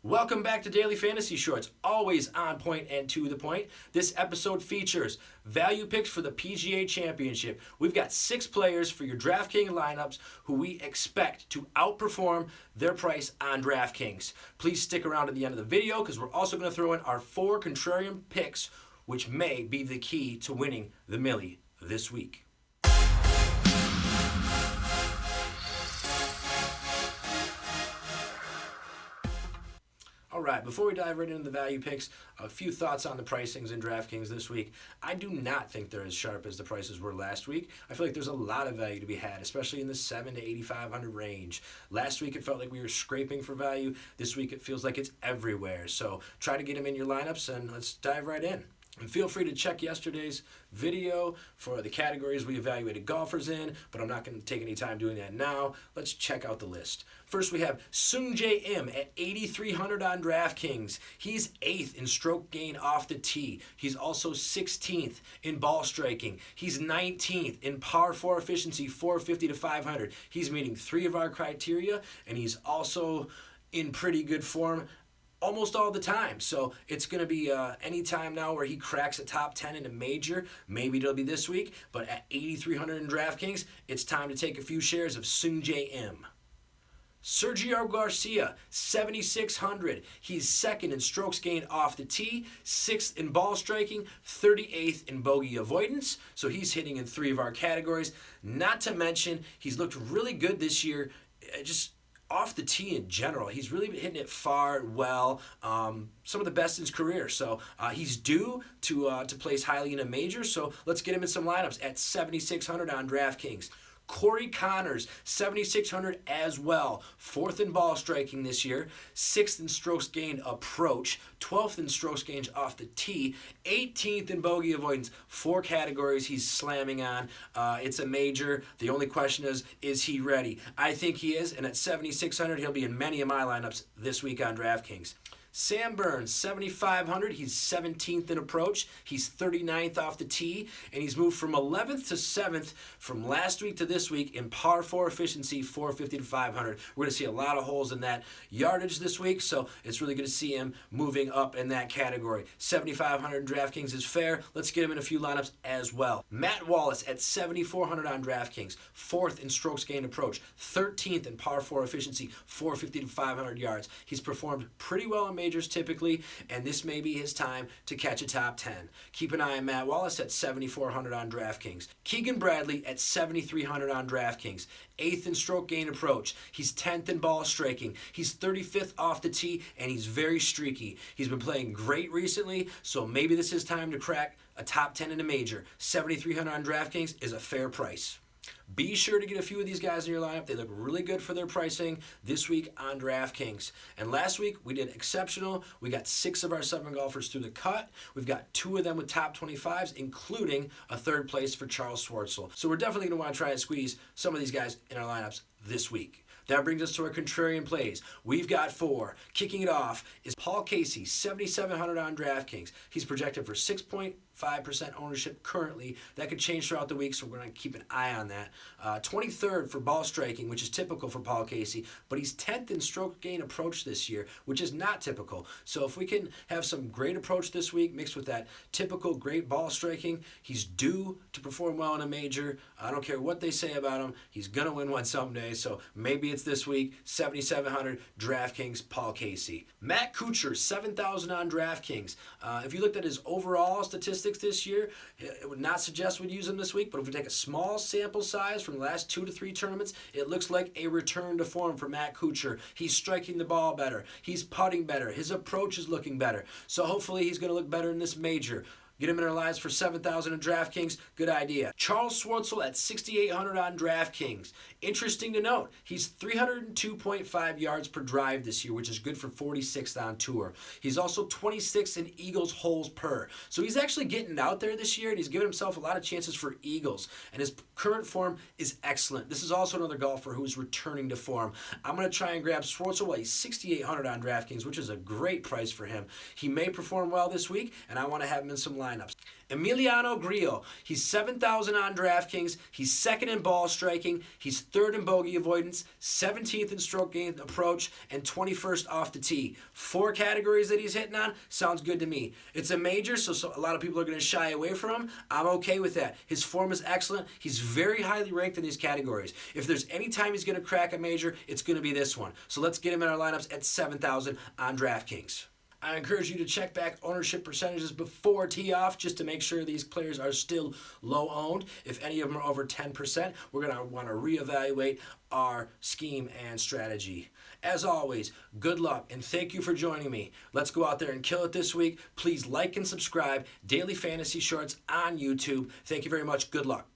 Welcome back to Daily Fantasy Shorts, always on point and to the point. This episode features value picks for the PGA Championship. We've got 6 players for your DraftKings lineups who we expect to outperform their price on DraftKings. Please stick around to the end of the video because we're also going to throw in our 4 contrarian picks, which may be the key to winning the Millie this week. All right, before we dive right into the value picks, a few thoughts on the pricings in DraftKings this week. I do not think they're as sharp as the prices were last week. I feel like there's a lot of value to be had, especially in the $7,000 to $8,500 range. Last week it felt like we were scraping for value. This week it feels like it's everywhere. So try to get them in your lineups and let's dive right in. And feel free to check yesterday's video for the categories we evaluated golfers in, but I'm not going to take any time doing that now. Let's check out the list. First, we have Sungjae M at 8,300 on DraftKings. He's 8th in stroke gain off the tee. He's also 16th in ball striking. He's 19th in par 4 efficiency, 450 to 500. He's meeting 3 of our criteria, and he's also in pretty good form almost all the time. So it's going to be any time now where he cracks a top 10 in a major. Maybe it'll be this week, but at 8,300 in DraftKings, it's time to take a few shares of Sungjae M. Sergio Garcia, 7,600. He's 2nd in strokes gained off the tee, 6th in ball striking, 38th in bogey avoidance. So he's hitting in 3 of our categories. Not to mention, he's looked really good this year, just off the tee in general. He's really been hitting it far, well, some of the best in his career. So he's due to place highly in a major. So let's get him in some lineups at 7,600 on DraftKings. Corey Connors, 7,600 as well. 4th in ball striking this year. 6th in strokes gained approach. 12th in strokes gained off the tee. 18th in bogey avoidance. 4 categories he's slamming on. It's a major. The only question is he ready? I think he is, and at 7,600, he'll be in many of my lineups this week on DraftKings. Sam Burns, 7,500. He's 17th in approach. He's 39th off the tee, and he's moved from 11th to 7th from last week to this week in par 4 efficiency, 450 to 500. We're going to see a lot of holes in that yardage this week, so it's really good to see him moving up in that category. 7,500 DraftKings is fair. Let's get him in a few lineups as well. Matt Wallace at 7,400 on DraftKings, 4th in strokes gained approach, 13th in par 4 efficiency, 450 to 500 yards. He's performed pretty well in majors typically, and this may be his time to catch a top 10. Keep an eye on Matt Wallace at 7,400 on DraftKings. Keegan Bradley at 7,300 on DraftKings. 8th in stroke gain approach. He's 10th in ball striking. He's 35th off the tee, and he's very streaky. He's been playing great recently, so maybe this is time to crack a top 10 in a major. 7,300 on DraftKings is a fair price. Be sure to get a few of these guys in your lineup. They look really good for their pricing this week on DraftKings. And last week, we did exceptional. We got 6 of our 7 golfers through the cut. We've got 2 of them with top 25s, including a 3rd place for Charles Schwartzel. So we're definitely going to want to try and squeeze some of these guys in our lineups this week. That brings us to our Contrarian Plays. We've got 4. Kicking it off is Paul Casey, 7,700 on DraftKings. He's projected for 6.5% ownership currently. That could change throughout the week, so we're going to keep an eye on that. 23rd for ball striking, which is typical for Paul Casey, but he's 10th in stroke gain approach this year, which is not typical. So if we can have some great approach this week mixed with that typical great ball striking, he's due to perform well in a major. I don't care what they say about him. He's going to win one someday, so maybe it's this week. 7,700 DraftKings, Paul Casey. Matt Kuchar, 7,000 on DraftKings. If you looked at his overall statistics this year, it would not suggest we'd use him this week, but if we take a small sample size from the last 2 to 3 tournaments, it looks like a return to form for Matt Kuchar. He's striking the ball better. He's putting better. His approach is looking better. So hopefully he's going to look better in this major. Get him in our lives for 7,000 in DraftKings. Good idea. Charles Schwartzel at 6,800 on DraftKings. Interesting to note, he's 302.5 yards per drive this year, which is good for 46th on tour. He's also 26th in Eagles holes per. So he's actually getting out there this year, and he's given himself a lot of chances for Eagles. And his current form is excellent. This is also another golfer who's returning to form. I'm going to try and grab Schwartzel while he's 6,800 on DraftKings, which is a great price for him. He may perform well this week, and I want to have him in some lineups lineups. Emiliano Grillo, he's 7,000 on DraftKings. He's second in ball striking. He's third in bogey avoidance, 17th in stroke gain approach, and 21st off the tee. 4 categories that he's hitting on. Sounds good to me. It's a major, so a lot of people are going to shy away from him. I'm okay with that. His form is excellent. He's very highly ranked in these categories. If there's any time he's going to crack a major, it's going to be this one. So let's get him in our lineups at 7,000 on DraftKings. I encourage you to check back ownership percentages before tee-off just to make sure these players are still low-owned. If any of them are over 10%, we're going to want to reevaluate our scheme and strategy. As always, good luck, and thank you for joining me. Let's go out there and kill it this week. Please like and subscribe. Daily Fantasy Shorts on YouTube. Thank you very much. Good luck.